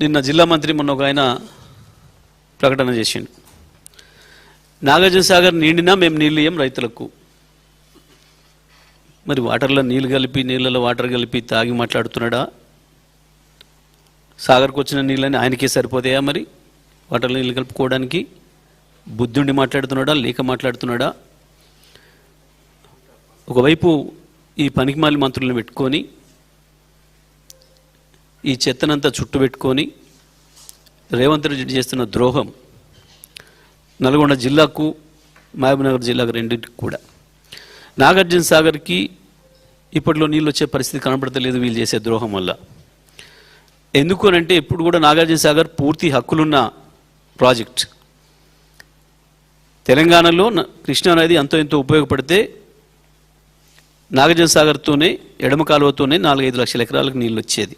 నిన్న జిల్లా మంత్రి మొన్న ఒక ఆయన ప్రకటన చేసిండు. నాగార్జున సాగర్ నిండినా మేము నీళ్ళు ఇయ్యం రైతులకు. మరి వాటర్లో నీళ్ళు కలిపి నీళ్ళలో వాటర్ కలిపి తాగి మాట్లాడుతున్నాడా? సాగర్కు వచ్చిన నీళ్ళని ఆయనకే సరిపోతాయా? మరి వాటర్లో నీళ్ళు కలుపుకోవడానికి బుద్ధుండి మాట్లాడుతున్నాడా లేక మాట్లాడుతున్నాడా? ఒకవైపు ఈ పనికిమాలి మంత్రులను పెట్టుకొని ఈ చెత్తనంతా చుట్టు పెట్టుకొని రేవంత్ రెడ్డి చేస్తున్న ద్రోహం నల్గొండ జిల్లాకు మహబూబ్నగర్ జిల్లాకు రెండింటికి కూడా. నాగార్జున సాగర్కి ఇప్పట్లో నీళ్ళు వచ్చే పరిస్థితి కనబడతలేదు వీళ్ళు చేసే ద్రోహం వల్ల. ఎందుకు అంటే ఇప్పుడు కూడా నాగార్జున సాగర్ పూర్తి హక్కులున్న ప్రాజెక్ట్. తెలంగాణలో కృష్ణా నది అంతో ఎంతో ఉపయోగపడితే నాగార్జున సాగర్తోనే ఎడమ కాలువతోనే 4-5 లక్షల ఎకరాలకు నీళ్ళు వచ్చేది.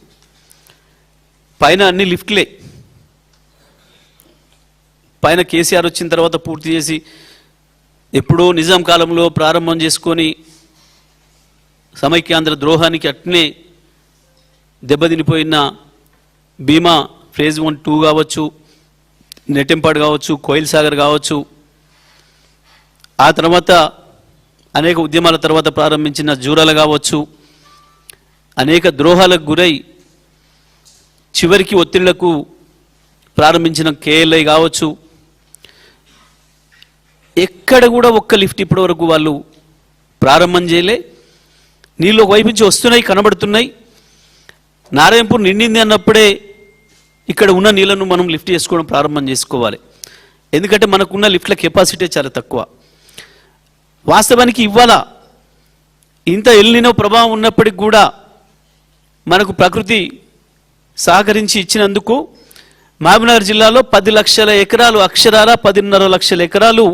పైన అన్ని లిఫ్ట్లే. పైన కేసీఆర్ వచ్చిన తర్వాత పూర్తి చేసి ఎప్పుడో నిజాం కాలంలో ప్రారంభం చేసుకొని సమైక్యాంధ్ర ద్రోహానికి అట్నే దెబ్బతినిపోయిన భీమా ఫేజ్ 1, 2 కావచ్చు, నెట్టెంపాడు కావచ్చు, కోయిల్ సాగర్ కావచ్చు, ఆ తర్వాత అనేక ఉద్యమాల తర్వాత ప్రారంభించిన జూరాల కావచ్చు, అనేక ద్రోహాలకు గురై చివరికి ఒత్తిళ్లకు ప్రారంభించిన కేఎల్ఐ కావచ్చు, ఎక్కడ కూడా ఒక్క లిఫ్ట్ ఇప్పటి వరకు వాళ్ళు ప్రారంభం చేయలే. నీళ్ళు ఒకవైపు నుంచి వస్తున్నాయి, కనబడుతున్నాయి. నారాయణపూర్ నిండింది అన్నప్పుడే ఇక్కడ ఉన్న నీళ్లను మనం లిఫ్ట్ చేసుకోవడం ప్రారంభం చేసుకోవాలి. ఎందుకంటే మనకున్న లిఫ్ట్ల కెపాసిటీ చాలా తక్కువ. వాస్తవానికి ఇవాళ ఇంత ఎల్నినో ప్రభావం ఉన్నప్పటికి కూడా మనకు ప్రకృతి సహకరించి ఇచ్చినందుకు మహబూబ్నగర్ జిల్లాలో 10 లక్షల ఎకరాలు అక్షరాల 10.5 లక్షల ఎకరాలు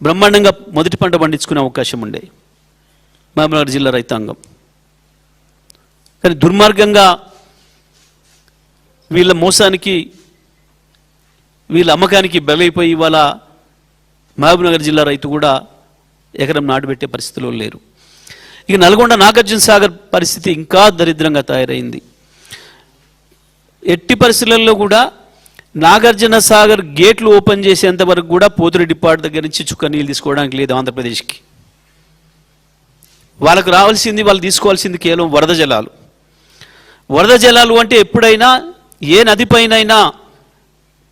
బ్రహ్మాండంగా మొదటి పంట పండించుకునే అవకాశం ఉండే మహబూబ్నగర్ జిల్లా రైతాంగం. కానీ దుర్మార్గంగా వీళ్ళ మోసానికి వీళ్ళ అమ్మకానికి బలైపోయి ఇవాళ మహబూబ్నగర్ జిల్లా రైతు కూడా ఎకరం నాటుబెట్టే పరిస్థితిలో లేరు. ఇక నల్గొండ నాగార్జున సాగర్ పరిస్థితి ఇంకా దరిద్రంగా తయారైంది. ఎట్టి పరిస్థితులలో కూడా నాగార్జున సాగర్ గేట్లు ఓపెన్ చేసేంత వరకు కూడా పోతిరెడ్డిపాడు దగ్గర నుంచి చుక్క నీళ్ళు తీసుకోవడానికి లేదు ఆంధ్రప్రదేశ్కి. వాళ్ళకు రావాల్సింది, వాళ్ళు తీసుకోవాల్సింది కేవలం వరద జలాలు. వరద జలాలు అంటే ఎప్పుడైనా ఏ నది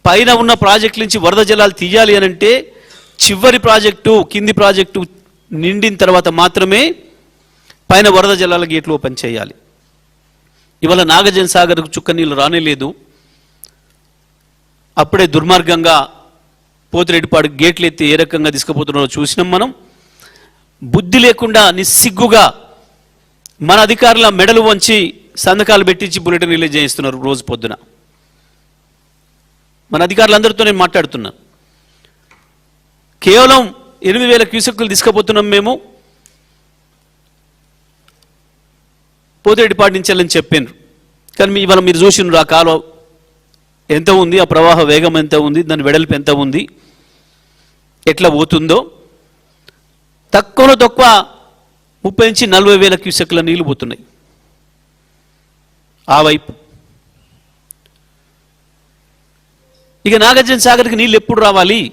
పైన ఉన్న ప్రాజెక్టు నుంచి వరద జలాలు తీయాలి అని అంటే చివరి ప్రాజెక్టు కింది ప్రాజెక్టు నిండిన తర్వాత మాత్రమే పైన వరద జలాల గేట్లు ఓపెన్ చేయాలి. ఇవాళ నాగార్జున సాగర్కు చుక్క నీళ్ళు రానేలేదు. అప్పుడే దుర్మార్గంగా పోతిరెడ్డిపాడు గేట్లు ఎత్తి ఏ రకంగా తీసుకుపోతున్నారో చూసినాం మనం. బుద్ధి లేకుండా నిస్సిగ్గుగా మన అధికారుల మెడలు వంచి సంతకాలు పెట్టించి బులెటిన్ రిలీజ్ చేయిస్తున్నారు రోజు పొద్దున. మన అధికారులందరితో నేను మాట్లాడుతున్నా. కేవలం 8,000 క్యూసెక్కులు తీసుకుపోతున్నాం మేము పోతిరెడ్డిపాడు నుంచి వెళ్ళని చెప్పారు. కానీ ఇవాళ మీరు చూసినారు ఆ కాలువ ఎంత ఉంది, ఆ ప్రవాహ వేగం ఎంత ఉంది, దాని వెడల్పు ఎంత ఉంది, ఎట్లా పోతుందో. తక్కువలో తక్కువ 30,000 నుంచి 40,000 క్యూసెక్కుల నీళ్లు పోతున్నాయి ఆ వైపు. ఇక నాగార్జున సాగర్కి నీళ్ళు ఎప్పుడు రావాలి?